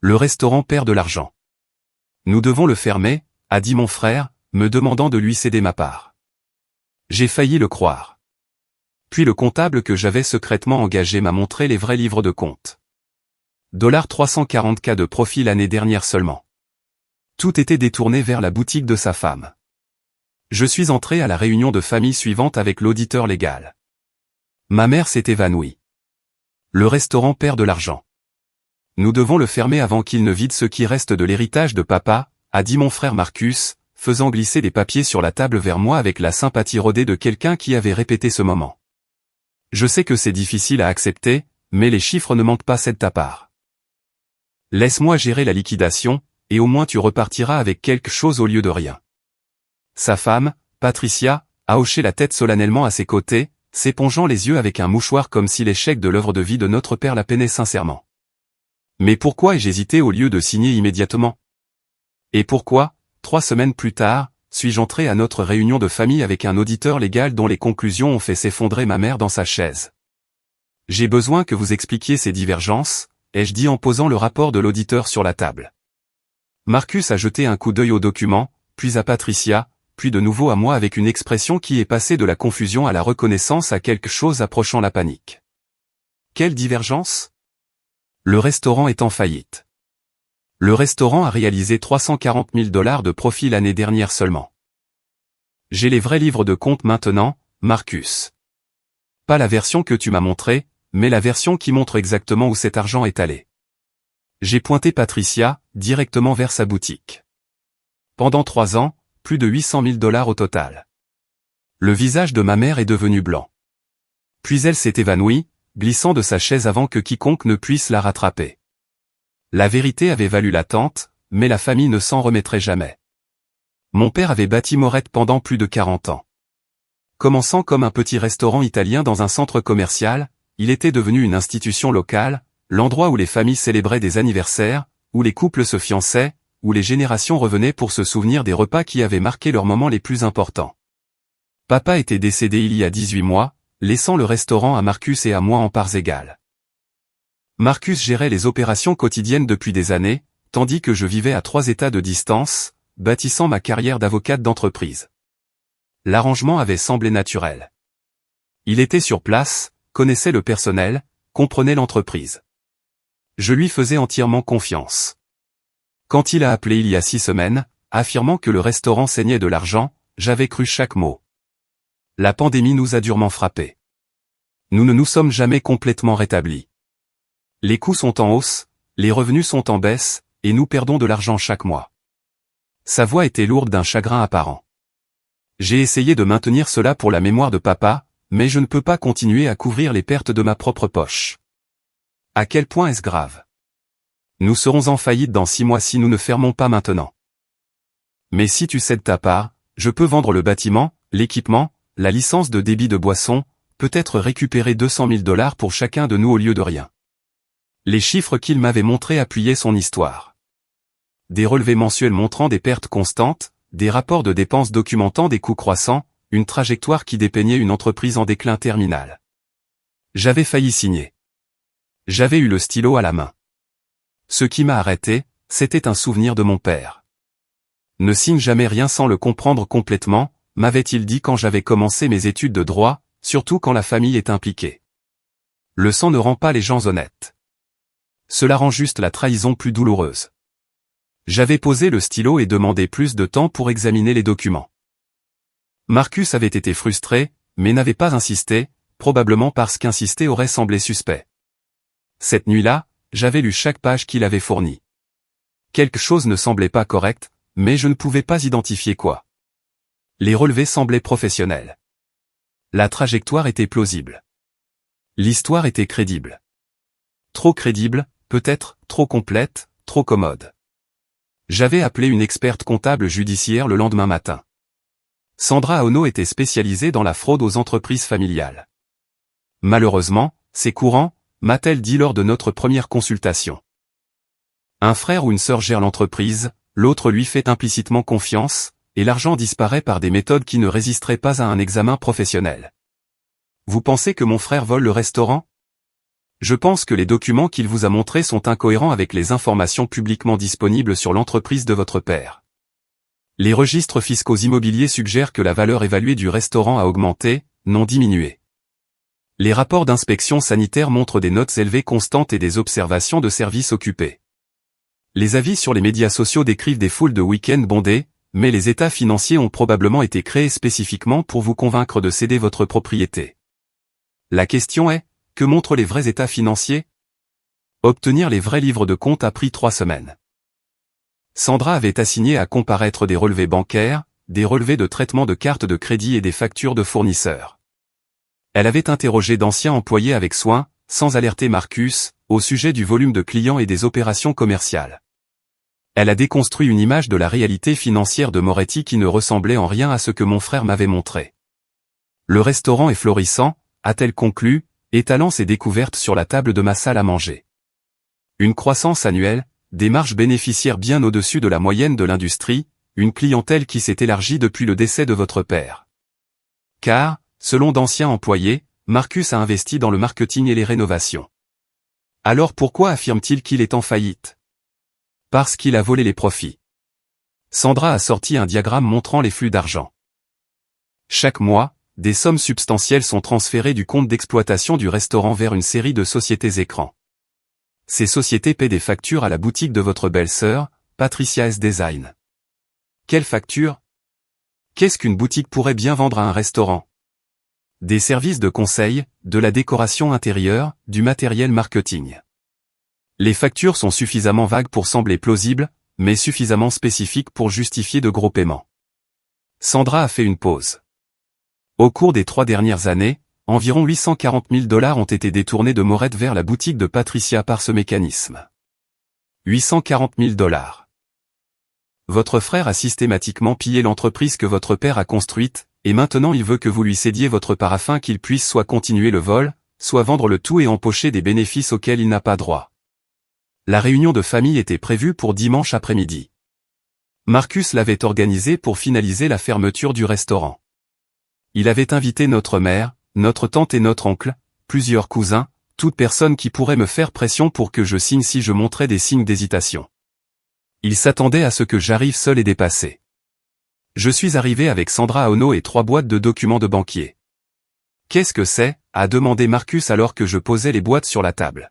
Le restaurant perd de l'argent. Nous devons le fermer, a dit mon frère, me demandant de lui céder ma part. J'ai failli le croire. Puis le comptable que j'avais secrètement engagé m'a montré les vrais livres de compte. 340K de profit l'année dernière seulement. Tout était détourné vers la boutique de sa femme. Je suis entré à la réunion de famille suivante avec l'auditeur légal. Ma mère s'est évanouie. Le restaurant perd de l'argent. Nous devons le fermer avant qu'il ne vide ce qui reste de l'héritage de papa, a dit mon frère Marcus, faisant glisser des papiers sur la table vers moi avec la sympathie rodée de quelqu'un qui avait répété ce moment. Je sais que c'est difficile à accepter, mais les chiffres ne manquent pas de ta part. Laisse-moi gérer la liquidation, et au moins tu repartiras avec quelque chose au lieu de rien. Sa femme, Patricia, a hoché la tête solennellement à ses côtés, s'épongeant les yeux avec un mouchoir comme si l'échec de l'œuvre de vie de notre père la peinait sincèrement. Mais pourquoi ai-je hésité au lieu de signer immédiatement? Et pourquoi, 3 semaines plus tard, suis-je entré à notre réunion de famille avec un auditeur légal dont les conclusions ont fait s'effondrer ma mère dans sa chaise? J'ai besoin que vous expliquiez ces divergences, ai-je dit en posant le rapport de l'auditeur sur la table. Marcus a jeté un coup d'œil au document, puis à Patricia, puis de nouveau à moi avec une expression qui est passée de la confusion à la reconnaissance à quelque chose approchant la panique. Quelle divergence? Le restaurant est en faillite. Le restaurant a réalisé 340 000 $ de profit l'année dernière seulement. J'ai les vrais livres de compte maintenant, Marcus. Pas la version que tu m'as montrée, mais la version qui montre exactement où cet argent est allé. J'ai pointé Patricia, directement vers sa boutique. Pendant 3 ans, plus de 800 000 $ au total. Le visage de ma mère est devenu blanc. Puis elle s'est évanouie, glissant de sa chaise avant que quiconque ne puisse la rattraper. La vérité avait valu l'attente, mais la famille ne s'en remettrait jamais. Mon père avait bâti Morette pendant plus de 40 ans. Commençant comme un petit restaurant italien dans un centre commercial, il était devenu une institution locale, l'endroit où les familles célébraient des anniversaires, où les couples se fiançaient, où les générations revenaient pour se souvenir des repas qui avaient marqué leurs moments les plus importants. Papa était décédé il y a 18 mois, laissant le restaurant à Marcus et à moi en parts égales. Marcus gérait les opérations quotidiennes depuis des années, tandis que je vivais à 3 états de distance, bâtissant ma carrière d'avocate d'entreprise. L'arrangement avait semblé naturel. Il était sur place, connaissait le personnel, comprenait l'entreprise. Je lui faisais entièrement confiance. Quand il a appelé il y a 6 semaines, affirmant que le restaurant saignait de l'argent, j'avais cru chaque mot. La pandémie nous a durement frappés. Nous ne nous sommes jamais complètement rétablis. Les coûts sont en hausse, les revenus sont en baisse, et nous perdons de l'argent chaque mois. Sa voix était lourde d'un chagrin apparent. J'ai essayé de maintenir cela pour la mémoire de papa, mais je ne peux pas continuer à couvrir les pertes de ma propre poche. À quel point est-ce grave? Nous serons en faillite dans 6 mois si nous ne fermons pas maintenant. Mais si tu cèdes ta part, je peux vendre le bâtiment, l'équipement, la licence de débit de boisson, peut-être récupérer 200 000 $ pour chacun de nous au lieu de rien. Les chiffres qu'il m'avait montrés appuyaient son histoire. Des relevés mensuels montrant des pertes constantes, des rapports de dépenses documentant des coûts croissants, une trajectoire qui dépeignait une entreprise en déclin terminal. J'avais failli signer. J'avais eu le stylo à la main. Ce qui m'a arrêté, c'était un souvenir de mon père. Ne signe jamais rien sans le comprendre complètement, m'avait-il dit quand j'avais commencé mes études de droit, surtout quand la famille est impliquée. Le sang ne rend pas les gens honnêtes. Cela rend juste la trahison plus douloureuse. J'avais posé le stylo et demandé plus de temps pour examiner les documents. Marcus avait été frustré, mais n'avait pas insisté, probablement parce qu'insister aurait semblé suspect. Cette nuit-là, j'avais lu chaque page qu'il avait fournie. Quelque chose ne semblait pas correct, mais je ne pouvais pas identifier quoi. Les relevés semblaient professionnels. La trajectoire était plausible. L'histoire était crédible. Trop crédible, peut-être, trop complète, trop commode. J'avais appelé une experte comptable judiciaire le lendemain matin. Sandra Aono était spécialisée dans la fraude aux entreprises familiales. Malheureusement, c'est courant, m'a-t-elle dit lors de notre première consultation. Un frère ou une sœur gère l'entreprise, l'autre lui fait implicitement confiance, et l'argent disparaît par des méthodes qui ne résisteraient pas à un examen professionnel. Vous pensez que mon frère vole le restaurant? Je pense que les documents qu'il vous a montrés sont incohérents avec les informations publiquement disponibles sur l'entreprise de votre père. Les registres fiscaux immobiliers suggèrent que la valeur évaluée du restaurant a augmenté, non diminué. Les rapports d'inspection sanitaire montrent des notes élevées constantes et des observations de services occupés. Les avis sur les médias sociaux décrivent des foules de week-ends bondés, mais les états financiers ont probablement été créés spécifiquement pour vous convaincre de céder votre propriété. La question est, que montrent les vrais états financiers? Obtenir les vrais livres de compte a pris 3 semaines. Sandra avait assigné à comparaître des relevés bancaires, des relevés de traitement de cartes de crédit et des factures de fournisseurs. Elle avait interrogé d'anciens employés avec soin, sans alerter Marcus, au sujet du volume de clients et des opérations commerciales. Elle a déconstruit une image de la réalité financière de Moretti qui ne ressemblait en rien à ce que mon frère m'avait montré. Le restaurant est florissant, a-t-elle conclu, étalant ses découvertes sur la table de ma salle à manger. Une croissance annuelle, des marges bénéficiaires bien au-dessus de la moyenne de l'industrie, une clientèle qui s'est élargie depuis le décès de votre père. Car, selon d'anciens employés, Marcus a investi dans le marketing et les rénovations. Alors pourquoi affirme-t-il qu'il est en faillite? Parce qu'il a volé les profits. Sandra a sorti un diagramme montrant les flux d'argent. Chaque mois, des sommes substantielles sont transférées du compte d'exploitation du restaurant vers une série de sociétés écrans. Ces sociétés paient des factures à la boutique de votre belle-sœur, Patricia S. Design. Quelle facture? Qu'est-ce qu'une boutique pourrait bien vendre à un restaurant? Des services de conseil, de la décoration intérieure, du matériel marketing. Les factures sont suffisamment vagues pour sembler plausibles, mais suffisamment spécifiques pour justifier de gros paiements. Sandra a fait une pause. Au cours des 3 dernières années, environ 840 000 $ ont été détournés de Morette vers la boutique de Patricia par ce mécanisme. 840 000 $. Votre frère a systématiquement pillé l'entreprise que votre père a construite, et maintenant il veut que vous lui cédiez votre part afin qu'il puisse soit continuer le vol, soit vendre le tout et empocher des bénéfices auxquels il n'a pas droit. La réunion de famille était prévue pour dimanche après-midi. Marcus l'avait organisée pour finaliser la fermeture du restaurant. Il avait invité notre mère, notre tante et notre oncle, plusieurs cousins, toute personne qui pourrait me faire pression pour que je signe si je montrais des signes d'hésitation. Il s'attendait à ce que j'arrive seul et dépassé. Je suis arrivé avec Sandra Aono et 3 boîtes de documents de banquier. Qu'est-ce que c'est? A demandé Marcus alors que je posais les boîtes sur la table.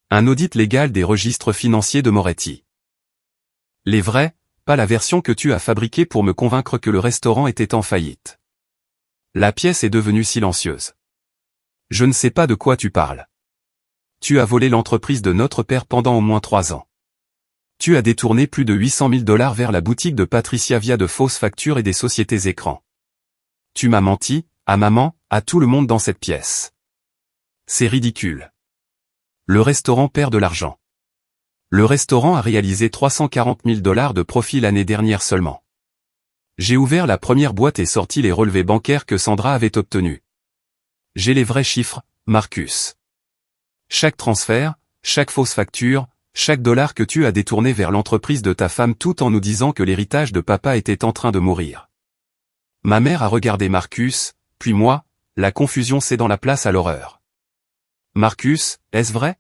Un audit légal des registres financiers de Moretti. Les vrais, pas la version que tu as fabriquée pour me convaincre que le restaurant était en faillite. La pièce est devenue silencieuse. Je ne sais pas de quoi tu parles. Tu as volé l'entreprise de notre père pendant au moins 3 ans. Tu as détourné plus de 800 000 $ vers la boutique de Patricia via de fausses factures et des sociétés écrans. Tu m'as menti, à maman, à tout le monde dans cette pièce. C'est ridicule. Le restaurant perd de l'argent. Le restaurant a réalisé 340 000 $ de profit l'année dernière seulement. J'ai ouvert la première boîte et sorti les relevés bancaires que Sandra avait obtenus. J'ai les vrais chiffres, Marcus. Chaque transfert, chaque fausse facture, chaque dollar que tu as détourné vers l'entreprise de ta femme tout en nous disant que l'héritage de papa était en train de mourir. Ma mère a regardé Marcus, puis moi, la confusion cédant la place à l'horreur. Marcus, est-ce vrai?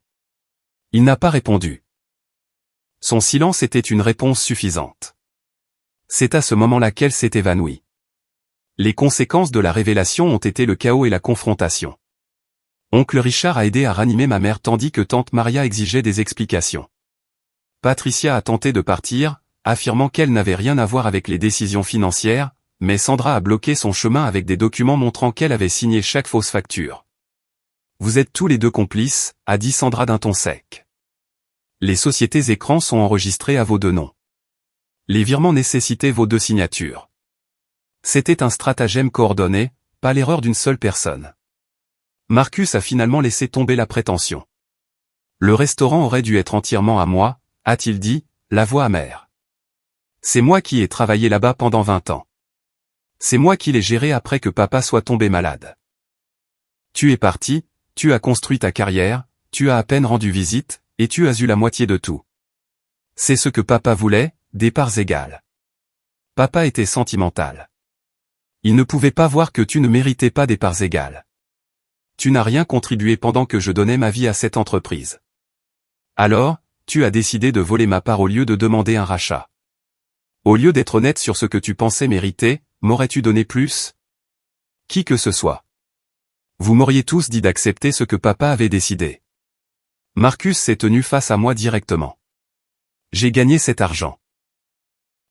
Il n'a pas répondu. Son silence était une réponse suffisante. C'est à ce moment-là qu'elle s'est évanouie. Les conséquences de la révélation ont été le chaos et la confrontation. Oncle Richard a aidé à ranimer ma mère tandis que tante Maria exigeait des explications. Patricia a tenté de partir, affirmant qu'elle n'avait rien à voir avec les décisions financières, mais Sandra a bloqué son chemin avec des documents montrant qu'elle avait signé chaque fausse facture. Vous êtes tous les deux complices, a dit Sandra d'un ton sec. Les sociétés écrans sont enregistrées à vos 2 noms. Les virements nécessitaient vos 2 signatures. C'était un stratagème coordonné, pas l'erreur d'une seule personne. Marcus a finalement laissé tomber la prétention. Le restaurant aurait dû être entièrement à moi, a-t-il dit, la voix amère. C'est moi qui ai travaillé là-bas pendant 20 ans. C'est moi qui l'ai géré après que papa soit tombé malade. Tu es parti, tu as construit ta carrière, tu as à peine rendu visite, et tu as eu la moitié de tout. C'est ce que papa voulait, des parts égales. Papa était sentimental. Il ne pouvait pas voir que tu ne méritais pas des parts égales. Tu n'as rien contribué pendant que je donnais ma vie à cette entreprise. Alors, tu as décidé de voler ma part au lieu de demander un rachat. Au lieu d'être honnête sur ce que tu pensais mériter, m'aurais-tu donné plus? Qui que ce soit. Vous m'auriez tous dit d'accepter ce que papa avait décidé. Marcus s'est tenu face à moi directement. J'ai gagné cet argent.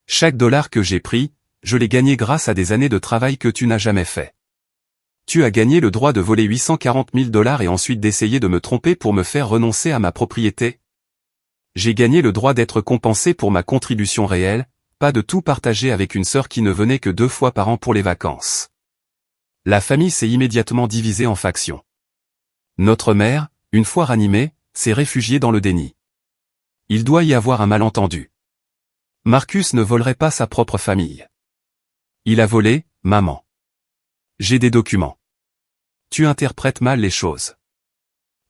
Chaque dollar que j'ai pris, je l'ai gagné grâce à des années de travail que tu n'as jamais fait. Tu as gagné le droit de voler 840 000 $ et ensuite d'essayer de me tromper pour me faire renoncer à ma propriété. J'ai gagné le droit d'être compensé pour ma contribution réelle, pas de tout partager avec une sœur qui ne venait que 2 fois par an pour les vacances. La famille s'est immédiatement divisée en factions. Notre mère, une fois ranimée, s'est réfugiée dans le déni. Il doit y avoir un malentendu. Marcus ne volerait pas sa propre famille. Il a volé, maman. J'ai des documents. Tu interprètes mal les choses.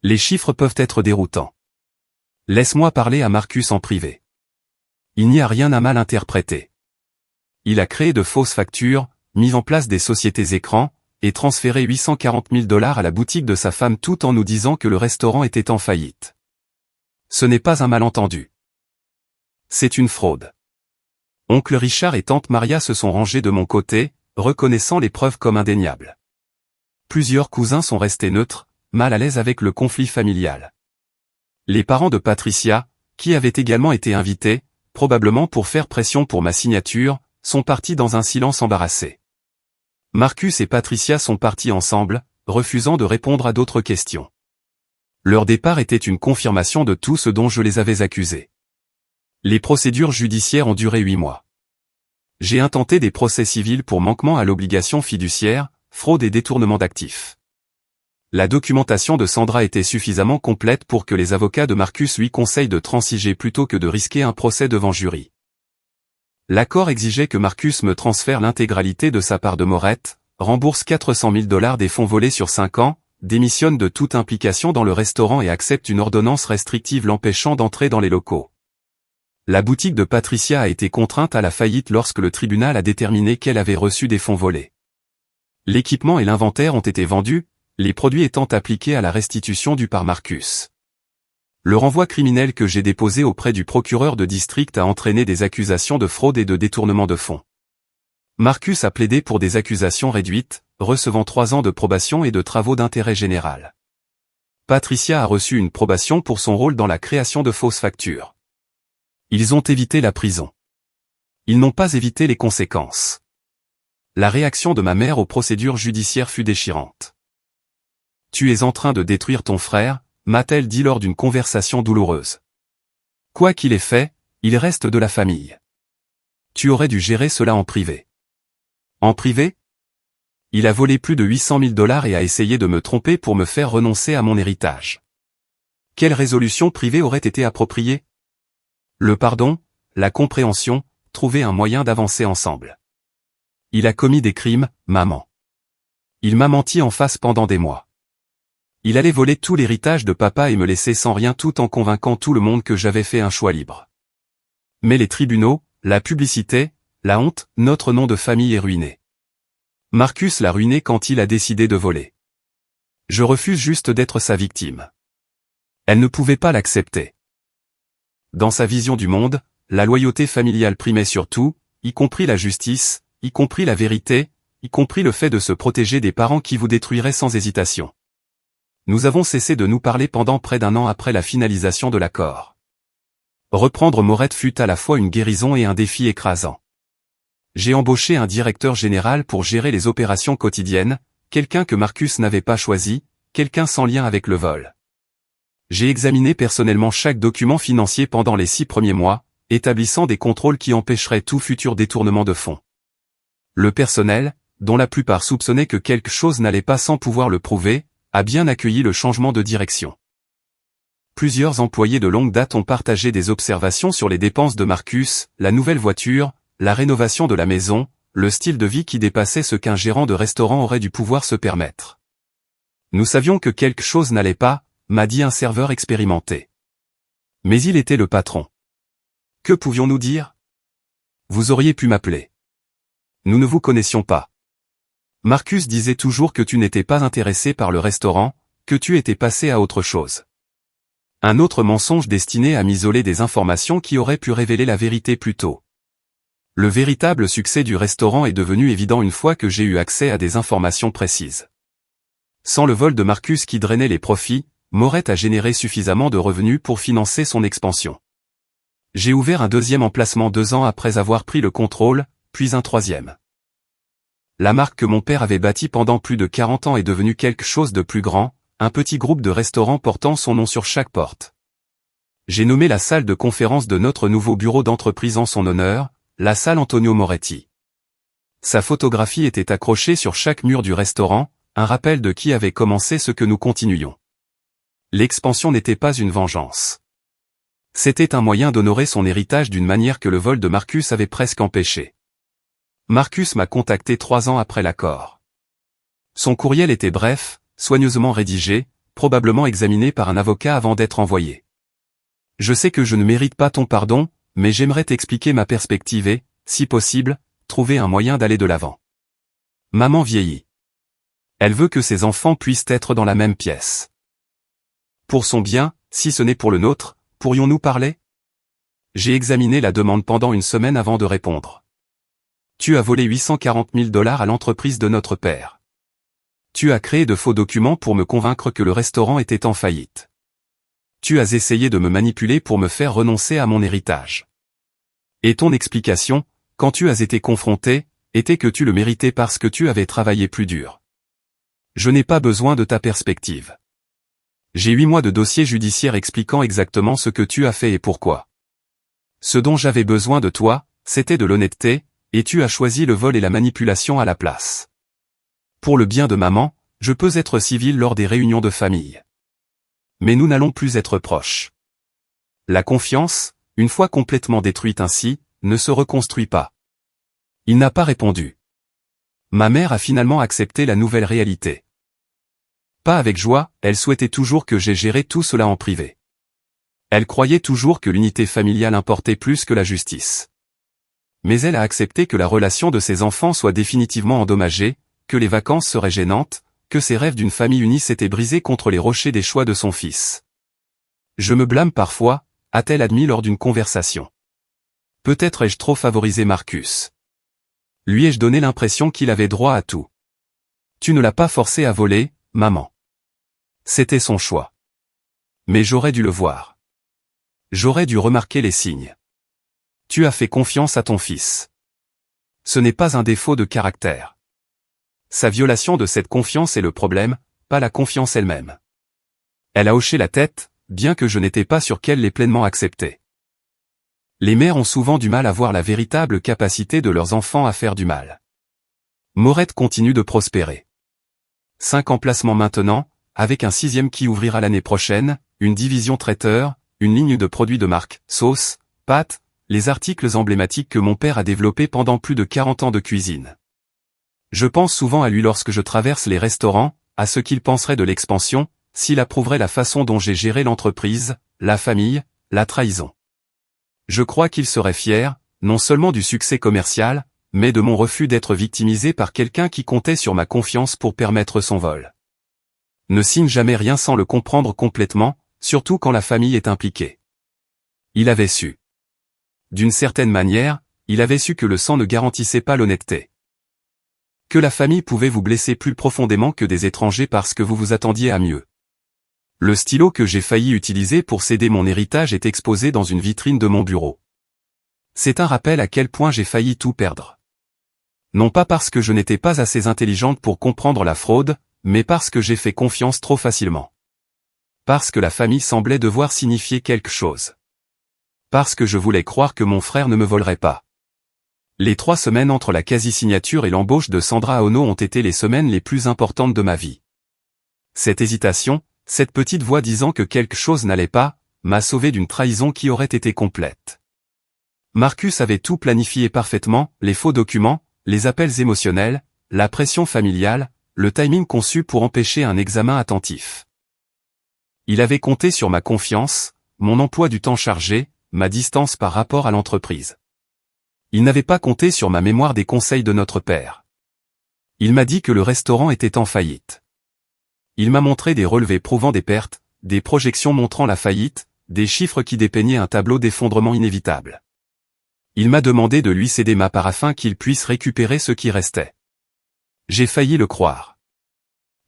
Les chiffres peuvent être déroutants. Laisse-moi parler à Marcus en privé. Il n'y a rien à mal interpréter. Il a créé de fausses factures, mis en place des sociétés écrans, et transféré 840 000 $ à la boutique de sa femme tout en nous disant que le restaurant était en faillite. Ce n'est pas un malentendu. C'est une fraude. Oncle Richard et tante Maria se sont rangés de mon côté, reconnaissant les preuves comme indéniables. Plusieurs cousins sont restés neutres, mal à l'aise avec le conflit familial. Les parents de Patricia, qui avaient également été invités, probablement pour faire pression pour ma signature, sont partis dans un silence embarrassé. Marcus et Patricia sont partis ensemble, refusant de répondre à d'autres questions. Leur départ était une confirmation de tout ce dont je les avais accusés. Les procédures judiciaires ont duré 8 mois. J'ai intenté des procès civils pour manquement à l'obligation fiduciaire, fraude et détournement d'actifs. La documentation de Sandra était suffisamment complète pour que les avocats de Marcus lui conseillent de transiger plutôt que de risquer un procès devant jury. L'accord exigeait que Marcus me transfère l'intégralité de sa part de Morette, rembourse 400 000 $ des fonds volés sur 5 ans, démissionne de toute implication dans le restaurant et accepte une ordonnance restrictive l'empêchant d'entrer dans les locaux. La boutique de Patricia a été contrainte à la faillite lorsque le tribunal a déterminé qu'elle avait reçu des fonds volés. L'équipement et l'inventaire ont été vendus, les produits étant appliqués à la restitution dus par Marcus. Le renvoi criminel que j'ai déposé auprès du procureur de district a entraîné des accusations de fraude et de détournement de fonds. Marcus a plaidé pour des accusations réduites, recevant 3 ans de probation et de travaux d'intérêt général. Patricia a reçu une probation pour son rôle dans la création de fausses factures. Ils ont évité la prison. Ils n'ont pas évité les conséquences. La réaction de ma mère aux procédures judiciaires fut déchirante. « Tu es en train de détruire ton frère », m'a-t-elle dit lors d'une conversation douloureuse. Quoi qu'il ait fait, il reste de la famille. Tu aurais dû gérer cela en privé. En privé? Il a volé plus de 800 000 $ et a essayé de me tromper pour me faire renoncer à mon héritage. Quelle résolution privée aurait été appropriée? Le pardon, la compréhension, trouver un moyen d'avancer ensemble. Il a commis des crimes, maman. Il m'a menti en face pendant des mois. Il allait voler tout l'héritage de papa et me laisser sans rien tout en convainquant tout le monde que j'avais fait un choix libre. Mais les tribunaux, la publicité, la honte, notre nom de famille est ruiné. Marcus l'a ruiné quand il a décidé de voler. Je refuse juste d'être sa victime. Elle ne pouvait pas l'accepter. Dans sa vision du monde, la loyauté familiale primait sur tout, y compris la justice, y compris la vérité, y compris le fait de se protéger des parents qui vous détruiraient sans hésitation. Nous avons cessé de nous parler pendant près d'1 an après la finalisation de l'accord. Reprendre Morette fut à la fois une guérison et un défi écrasant. J'ai embauché un directeur général pour gérer les opérations quotidiennes, quelqu'un que Marcus n'avait pas choisi, quelqu'un sans lien avec le vol. J'ai examiné personnellement chaque document financier pendant les 6 premiers mois, établissant des contrôles qui empêcheraient tout futur détournement de fonds. Le personnel, dont la plupart soupçonnaient que quelque chose n'allait pas sans pouvoir le prouver, a bien accueilli le changement de direction. Plusieurs employés de longue date ont partagé des observations sur les dépenses de Marcus, la nouvelle voiture, la rénovation de la maison, le style de vie qui dépassait ce qu'un gérant de restaurant aurait dû pouvoir se permettre. Nous savions que quelque chose n'allait pas, m'a dit un serveur expérimenté. Mais il était le patron. Que pouvions-nous dire? Vous auriez pu m'appeler. Nous ne vous connaissions pas. Marcus disait toujours que tu n'étais pas intéressé par le restaurant, que tu étais passé à autre chose. Un autre mensonge destiné à m'isoler des informations qui auraient pu révéler la vérité plus tôt. Le véritable succès du restaurant est devenu évident une fois que j'ai eu accès à des informations précises. Sans le vol de Marcus qui drainait les profits, Moret a généré suffisamment de revenus pour financer son expansion. J'ai ouvert un deuxième emplacement 2 ans après avoir pris le contrôle, puis un troisième. La marque que mon père avait bâtie pendant plus de 40 ans est devenue quelque chose de plus grand, un petit groupe de restaurants portant son nom sur chaque porte. J'ai nommé la salle de conférence de notre nouveau bureau d'entreprise en son honneur, la salle Antonio Moretti. Sa photographie était accrochée sur chaque mur du restaurant, un rappel de qui avait commencé ce que nous continuions. L'expansion n'était pas une vengeance. C'était un moyen d'honorer son héritage d'une manière que le vol de Marcus avait presque empêché. Marcus m'a contacté 3 ans après l'accord. Son courriel était bref, soigneusement rédigé, probablement examiné par un avocat avant d'être envoyé. Je sais que je ne mérite pas ton pardon, mais j'aimerais t'expliquer ma perspective et, si possible, trouver un moyen d'aller de l'avant. Maman vieillit. Elle veut que ses enfants puissent être dans la même pièce. Pour son bien, si ce n'est pour le nôtre, pourrions-nous parler? J'ai examiné la demande pendant une semaine avant de répondre. Tu as volé 840 000 $ à l'entreprise de notre père. Tu as créé de faux documents pour me convaincre que le restaurant était en faillite. Tu as essayé de me manipuler pour me faire renoncer à mon héritage. Et ton explication, quand tu as été confronté, était que tu le méritais parce que tu avais travaillé plus dur. Je n'ai pas besoin de ta perspective. J'ai 8 mois de dossier judiciaire expliquant exactement ce que tu as fait et pourquoi. Ce dont j'avais besoin de toi, c'était de l'honnêteté, et tu as choisi le vol et la manipulation à la place. Pour le bien de maman, je peux être civil lors des réunions de famille. Mais nous n'allons plus être proches. La confiance, une fois complètement détruite ainsi, ne se reconstruit pas. Il n'a pas répondu. Ma mère a finalement accepté la nouvelle réalité. Pas avec joie, elle souhaitait toujours que j'aie géré tout cela en privé. Elle croyait toujours que l'unité familiale importait plus que la justice. Mais elle a accepté que la relation de ses enfants soit définitivement endommagée, que les vacances seraient gênantes, que ses rêves d'une famille unie s'étaient brisés contre les rochers des choix de son fils. Je me blâme parfois, a-t-elle admis lors d'une conversation. Peut-être ai-je trop favorisé Marcus. Lui ai-je donné l'impression qu'il avait droit à tout. Tu ne l'as pas forcé à voler, maman. C'était son choix. Mais j'aurais dû le voir. J'aurais dû remarquer les signes. Tu as fait confiance à ton fils. Ce n'est pas un défaut de caractère. Sa violation de cette confiance est le problème, pas la confiance elle-même. Elle a hoché la tête, bien que je n'étais pas sûr qu'elle l'ait pleinement accepté. Les mères ont souvent du mal à voir la véritable capacité de leurs enfants à faire du mal. Moret continue de prospérer. 5 emplacements maintenant, avec un 6e qui ouvrira l'année prochaine, une division traiteur, une ligne de produits de marque, sauce, pâtes, les articles emblématiques que mon père a développés pendant plus de 40 ans de cuisine. Je pense souvent à lui lorsque je traverse les restaurants, à ce qu'il penserait de l'expansion, s'il approuverait la façon dont j'ai géré l'entreprise, la famille, la trahison. Je crois qu'il serait fier, non seulement du succès commercial, mais de mon refus d'être victimisé par quelqu'un qui comptait sur ma confiance pour permettre son vol. Ne signe jamais rien sans le comprendre complètement, surtout quand la famille est impliquée. Il avait su. D'une certaine manière, il avait su que le sang ne garantissait pas l'honnêteté. Que la famille pouvait vous blesser plus profondément que des étrangers parce que vous vous attendiez à mieux. Le stylo que j'ai failli utiliser pour céder mon héritage est exposé dans une vitrine de mon bureau. C'est un rappel à quel point j'ai failli tout perdre. Non pas parce que je n'étais pas assez intelligente pour comprendre la fraude, mais parce que j'ai fait confiance trop facilement. Parce que la famille semblait devoir signifier quelque chose. Parce que je voulais croire que mon frère ne me volerait pas. Les 3 semaines entre la quasi-signature et l'embauche de Sandra Aono ont été les semaines les plus importantes de ma vie. Cette hésitation, cette petite voix disant que quelque chose n'allait pas, m'a sauvé d'une trahison qui aurait été complète. Marcus avait tout planifié parfaitement, les faux documents, les appels émotionnels, la pression familiale, le timing conçu pour empêcher un examen attentif. Il avait compté sur ma confiance, mon emploi du temps chargé, ma distance par rapport à l'entreprise. Il n'avait pas compté sur ma mémoire des conseils de notre père. Il m'a dit que le restaurant était en faillite. Il m'a montré des relevés prouvant des pertes, des projections montrant la faillite, des chiffres qui dépeignaient un tableau d'effondrement inévitable. Il m'a demandé de lui céder ma part afin qu'il puisse récupérer ce qui restait. J'ai failli le croire.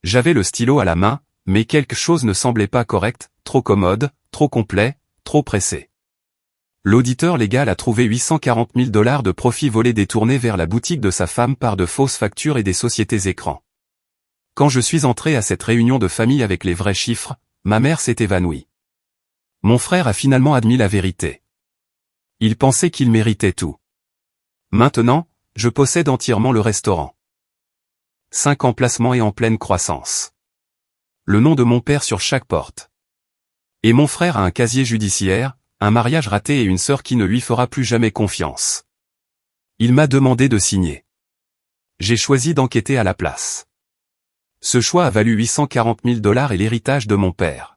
J'avais le stylo à la main, mais quelque chose ne semblait pas correct, trop commode, trop complet, trop pressé. L'auditeur légal a trouvé 840 000 $ de profits volés détournés vers la boutique de sa femme par de fausses factures et des sociétés écrans. Quand je suis entré à cette réunion de famille avec les vrais chiffres, ma mère s'est évanouie. Mon frère a finalement admis la vérité. Il pensait qu'il méritait tout. Maintenant, je possède entièrement le restaurant. 5 emplacements et en pleine croissance. Le nom de mon père sur chaque porte. Et mon frère a un casier judiciaire, un mariage raté et une sœur qui ne lui fera plus jamais confiance. Il m'a demandé de signer. J'ai choisi d'enquêter à la place. Ce choix a valu 840 000 $ et l'héritage de mon père.